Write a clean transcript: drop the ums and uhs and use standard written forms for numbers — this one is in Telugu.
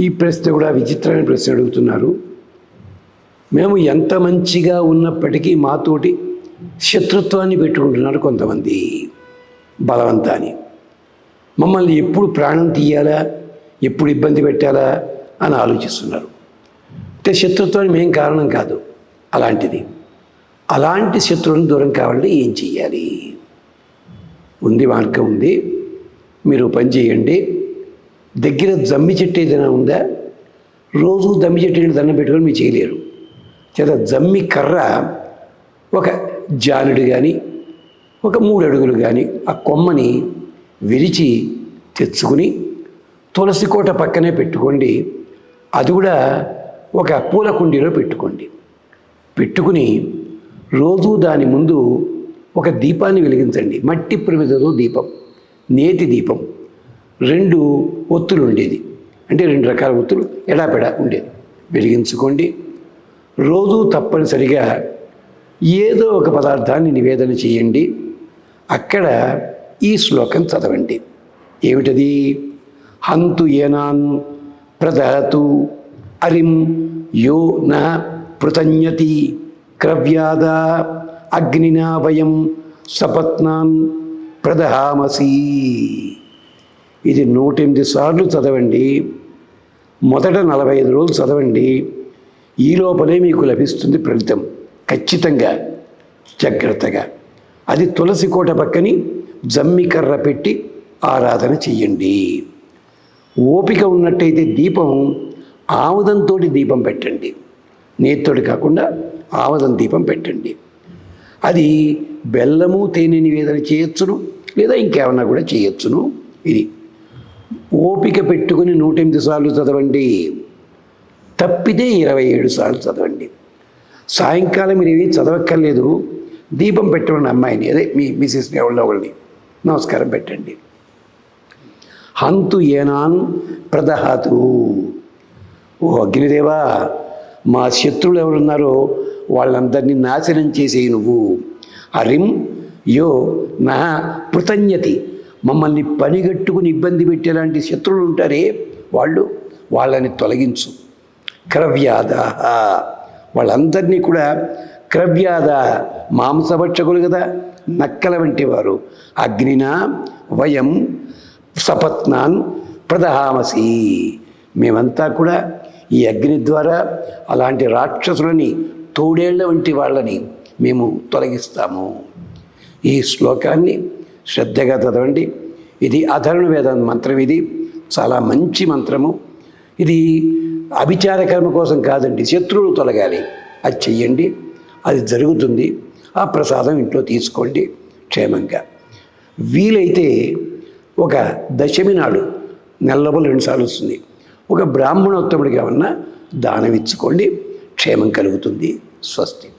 ఈ ప్రశ్న కూడా విచిత్రమైన ప్రశ్న అడుగుతున్నారు. మేము ఎంత మంచిగా ఉన్నప్పటికీ మాతోటి శత్రుత్వాన్ని పెట్టుకుంటున్నారు కొంతమంది బలవంతాన్ని. మమ్మల్ని ఎప్పుడు ప్రాణం తీయాలా, ఎప్పుడు ఇబ్బంది పెట్టాలా అని ఆలోచిస్తున్నారు. అంటే శత్రుత్వానికి మేం కారణం కాదు. అలాంటి శత్రువులను దూరం కావాలంటే ఏం చెయ్యాలి? మార్గం ఉంది. మీరు పని చేయండి. దగ్గర జమ్మి చెట్టు ఏదైనా ఉందా? రోజు జమ్మి చెట్టు దండం పెట్టుకొని మీరు చేయలేరు. చేత జమ్మి కర్ర ఒక జానుడు కానీ ఒక 3 అడుగులు కానీ ఆ కొమ్మని విరిచి తెచ్చుకుని తులసి కోట పక్కనే పెట్టుకోండి. అది కూడా ఒక పూల కుండీలో పెట్టుకుని రోజు దాని ముందు ఒక దీపాన్ని వెలిగించండి. మట్టి ప్రమిదతో దీపం, నేతి దీపం, 2 ఒత్తులు ఉండేది, అంటే 2 రకాల ఒత్తులు ఎడాపెడా ఉండేది వెలిగించుకోండి. రోజు తప్పనిసరిగా ఏదో ఒక పదార్థాన్ని నివేదన చేయండి. అక్కడ ఈ శ్లోకం చదవండి. ఏమిటది? హంతు ఏనాన్ ప్రదహతు అరిం యో న పృతన్యతి క్రవ్యాద అగ్నినా వయం సపత్నాన్ ప్రదహామసి. ఇది 108 సార్లు చదవండి. మొదట 45 రోజులు చదవండి. ఈ లోపలే మీకు లభిస్తుంది ఫలితం ఖచ్చితంగా, జాగ్రత్తగా. అది తులసి కోట పక్కని జమ్మి కర్ర పెట్టి ఆరాధన చెయ్యండి. ఓపిక ఉన్నట్టయితే దీపం ఆముదంతో దీపం పెట్టండి. నేతితోటి కాకుండా ఆముదం దీపం పెట్టండి. అది బెల్లము తేనె నివేదన చేయొచ్చును, లేదా ఇంకేమన్నా కూడా చేయొచ్చును. ఇది ఓపిక పెట్టుకుని 108 సార్లు చదవండి. తప్పితే 27 సార్లు చదవండి. సాయంకాలం మీరు ఏమీ చదవక్కర్లేదు. దీపం పెట్టమని అమ్మాయిని, అదే మీ మిసెస్ని ఎవరిలో ఒకరిని నమస్కారం పెట్టండి. హంతు ఏనాన్ ప్రదహతు. ఓ అగ్నిదేవా, మా శత్రువులు ఎవరున్నారో వాళ్ళందరినీ నాశనం చేసేయి నువ్వు. అరిం యో నా పృతన్యతి. మమ్మల్ని పనిగట్టుకుని ఇబ్బంది పెట్టేలాంటి శత్రువులు ఉంటారే వాళ్ళని తొలగించు. క్రవ్యాద, వాళ్ళందరినీ కూడా క్రవ్యాద, మాంసభక్షకులు కదా, నక్కల వంటి వారు. అగ్నినా వయం సపత్నాన్ ప్రదహామసి. మేమంతా కూడా ఈ అగ్ని ద్వారా అలాంటి రాక్షసులని, తోడేళ్ల వంటి వాళ్ళని మేము తొలగిస్తాము. ఈ శ్లోకాన్ని శ్రద్ధగా చదవండి. ఇది అధర్ణ వేద మంత్రం. ఇది చాలా మంచి మంత్రము. ఇది అభిచార కర్మ కోసం కాదండి, శత్రువులు తొలగాలి. అది చెయ్యండి, అది జరుగుతుంది. ఆ ప్రసాదం ఇంట్లో తీసుకోండి క్షేమంగా. వీలైతే ఒక దశమి నాడు నెలలోపల 2 సార్లు వస్తుంది, ఒక బ్రాహ్మణోత్తముడికి ఏమన్నా దానం ఇచ్చుకోండి. క్షేమం కలుగుతుంది. స్వస్తి.